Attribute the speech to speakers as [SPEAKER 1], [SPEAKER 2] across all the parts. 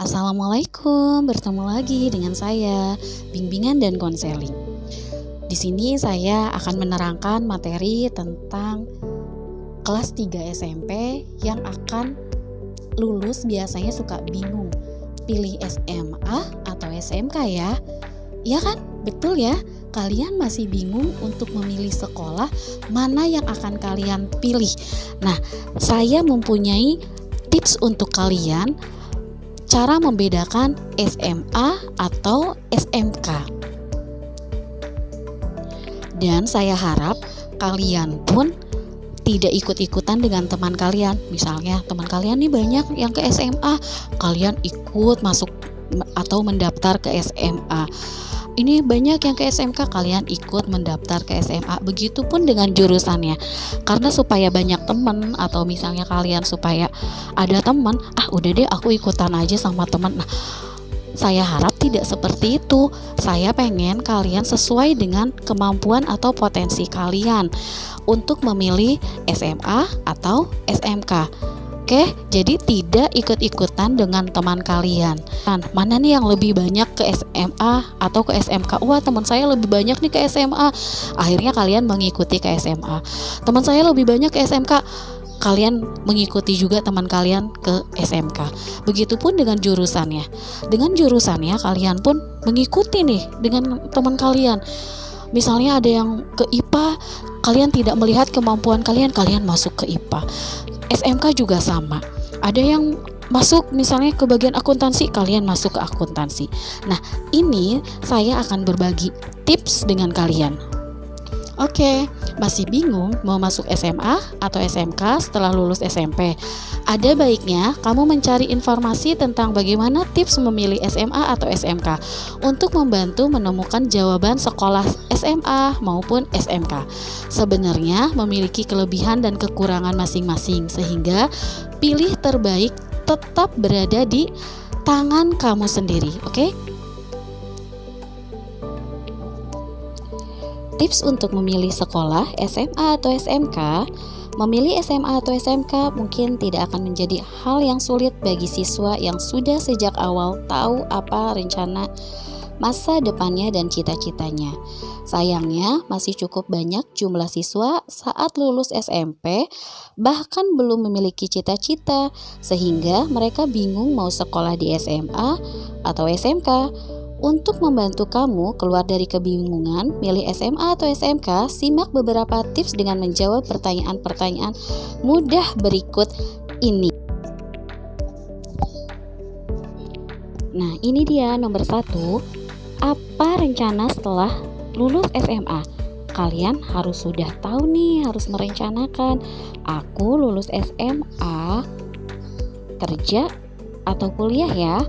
[SPEAKER 1] Assalamualaikum, bertemu lagi dengan saya, bimbingan dan konseling. Di sini saya akan menerangkan materi tentang kelas 3 SMP yang akan lulus biasanya suka bingung, pilih SMA atau SMK ya. Iya kan? Betul ya? Kalian masih bingung untuk memilih sekolah mana yang akan kalian pilih. Nah, saya mempunyai tips untuk kalian cara membedakan SMA atau SMK. Dan saya harap kalian pun tidak ikut-ikutan dengan teman kalian. Misalnya teman kalian nih banyak yang ke SMA, kalian ikut masuk atau mendaftar ke SMA. Ini banyak yang ke SMK, kalian ikut mendaftar ke SMA. Begitupun dengan jurusannya. Karena supaya banyak teman, atau misalnya kalian supaya ada teman, udah deh aku ikutan aja sama teman. Nah, saya harap tidak seperti itu. Saya pengen kalian sesuai dengan kemampuan atau potensi kalian untuk memilih SMA atau SMK. Oke, jadi tidak ikut-ikutan dengan teman kalian. Mana nih yang lebih banyak ke SMA atau ke SMK? Wah, teman saya lebih banyak nih ke SMA. Akhirnya kalian mengikuti ke SMA. Teman saya lebih banyak ke SMK. Kalian mengikuti juga teman kalian ke SMK. Begitupun dengan jurusannya. Dengan jurusannya kalian pun mengikuti nih dengan teman kalian. Misalnya ada yang ke IPA, kalian tidak melihat kemampuan kalian, kalian masuk ke IPA. SMK juga sama. Ada yang masuk misalnya ke bagian akuntansi, kalian masuk ke akuntansi. Nah, ini saya akan berbagi tips dengan kalian. Oke, masih bingung mau masuk SMA atau SMK setelah lulus SMP? Ada baiknya kamu mencari informasi tentang bagaimana tips memilih SMA atau SMK untuk membantu menemukan jawaban sekolah SMA maupun SMK. Sebenarnya memiliki kelebihan dan kekurangan masing-masing, sehingga pilih terbaik tetap berada di tangan kamu sendiri, oke? Tips untuk memilih sekolah SMA atau SMK. Memilih SMA atau SMK mungkin tidak akan menjadi hal yang sulit bagi siswa yang sudah sejak awal tahu apa rencana masa depannya dan cita-citanya. Sayangnya masih cukup banyak jumlah siswa saat lulus SMP bahkan belum memiliki cita-cita, sehingga mereka bingung mau sekolah di SMA atau SMK. Untuk membantu kamu keluar dari kebingungan milih SMA atau SMK, simak beberapa tips dengan menjawab pertanyaan-pertanyaan mudah berikut ini. Nah, ini dia nomor 1. Apa rencana setelah lulus SMA? Kalian harus sudah tahu nih, harus merencanakan. Aku lulus SMA, kerja atau kuliah ya.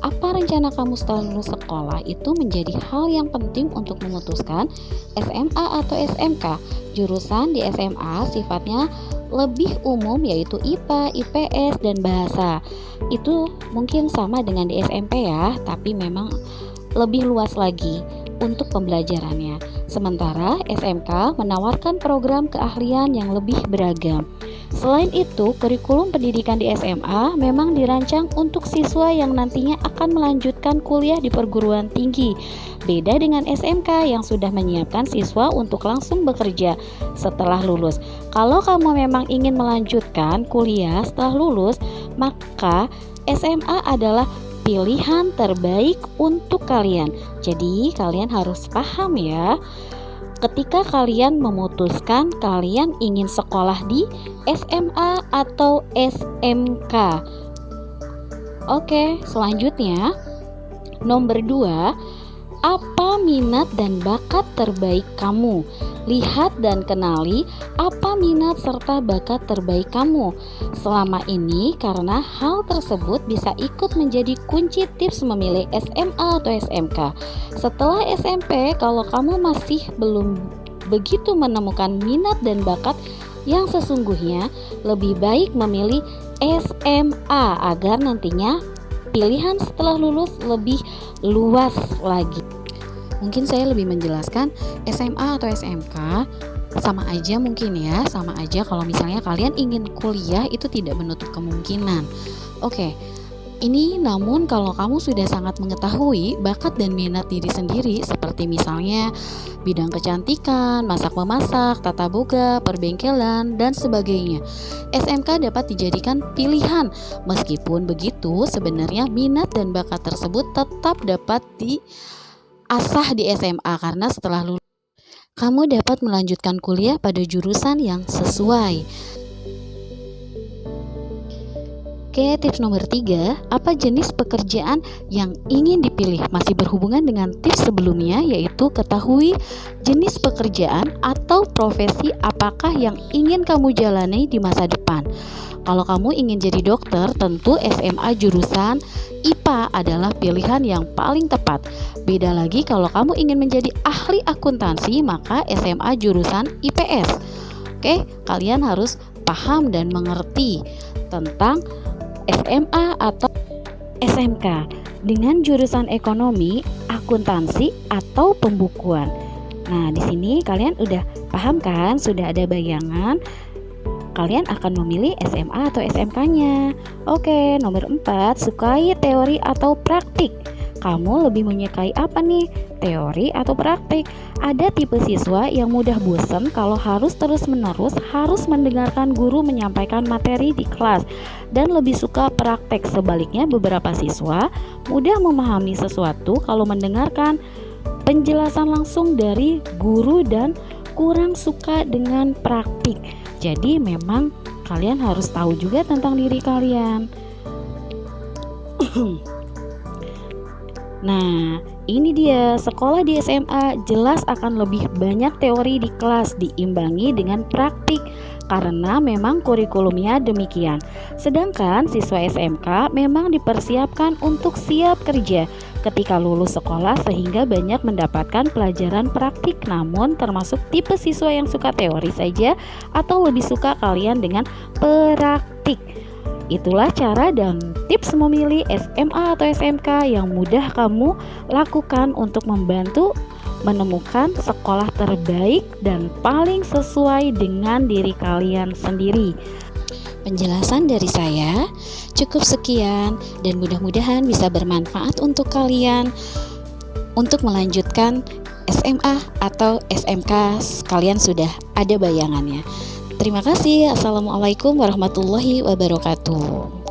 [SPEAKER 1] Apa rencana kamu setelah lulus sekolah? Itu menjadi hal yang penting untuk memutuskan SMA atau SMK. Jurusan di SMA sifatnya lebih umum, yaitu IPA, IPS, dan bahasa. Itu mungkin sama dengan di SMP ya, tapi memang lebih luas lagi untuk pembelajarannya. Sementara SMK menawarkan program keahlian yang lebih beragam. Selain itu, kurikulum pendidikan di SMA memang dirancang untuk siswa yang nantinya akan melanjutkan kuliah di perguruan tinggi. Beda dengan SMK yang sudah menyiapkan siswa untuk langsung bekerja setelah lulus. Kalau kamu memang ingin melanjutkan kuliah setelah lulus, maka SMA adalah pilihan terbaik untuk kalian. Jadi kalian harus paham ya, ketika kalian memutuskan kalian ingin sekolah di SMA atau SMK. Oke, selanjutnya nomor 2, apa minat dan bakat terbaik kamu? Lihat dan kenali apa minat serta bakat terbaik kamu selama ini, karena hal tersebut bisa ikut menjadi kunci tips memilih SMA atau SMK. Setelah SMP, kalau kamu masih belum begitu menemukan minat dan bakat yang sesungguhnya, lebih baik memilih SMA agar nantinya pilihan setelah lulus lebih luas lagi. Mungkin saya lebih menjelaskan SMA atau SMK sama aja mungkin ya, sama aja kalau misalnya kalian ingin kuliah itu tidak menutup kemungkinan. Oke, Ini namun kalau kamu sudah sangat mengetahui bakat dan minat diri sendiri seperti misalnya bidang kecantikan, masak-memasak, tata boga, perbengkelan, dan sebagainya, SMK dapat dijadikan pilihan. Meskipun begitu, sebenarnya minat dan bakat tersebut tetap dapat diasah di SMA karena setelah lulus kamu dapat melanjutkan kuliah pada jurusan yang sesuai. Oke, tips nomor 3, apa jenis pekerjaan yang ingin dipilih? Masih berhubungan dengan tips sebelumnya, yaitu ketahui jenis pekerjaan atau profesi apakah yang ingin kamu jalani di masa depan. Kalau kamu ingin jadi dokter, tentu SMA jurusan IPA adalah pilihan yang paling tepat. Beda lagi kalau kamu ingin menjadi ahli akuntansi, maka SMA jurusan IPS. Oke, kalian harus paham dan mengerti tentang SMA atau SMK dengan jurusan ekonomi, akuntansi, atau pembukuan. Nah, di sini kalian udah paham kan? Sudah ada bayangan kalian akan memilih SMA atau SMK-nya. Oke, nomor 4, sukai teori atau praktik. Kamu lebih menyukai apa nih? Teori atau praktik? Ada tipe siswa yang mudah bosan kalau harus terus-menerus harus mendengarkan guru menyampaikan materi di kelas dan lebih suka praktek. Sebaliknya, beberapa siswa mudah memahami sesuatu kalau mendengarkan penjelasan langsung dari guru dan kurang suka dengan praktik. Jadi memang kalian harus tahu juga tentang diri kalian. Nah, ini dia, sekolah di SMA jelas akan lebih banyak teori di kelas diimbangi dengan praktik karena memang kurikulumnya demikian. Sedangkan siswa SMK memang dipersiapkan untuk siap kerja ketika lulus sekolah sehingga banyak mendapatkan pelajaran praktik. Namun termasuk tipe siswa yang suka teori saja atau lebih suka kalian dengan praktik. Itulah cara dan tips memilih SMA atau SMK yang mudah kamu lakukan untuk membantu menemukan sekolah terbaik dan paling sesuai dengan diri kalian sendiri. Penjelasan dari saya cukup sekian dan mudah-mudahan bisa bermanfaat untuk kalian untuk melanjutkan SMA atau SMK. Kalian sudah ada bayangannya. Terima kasih. Assalamualaikum warahmatullahi wabarakatuh.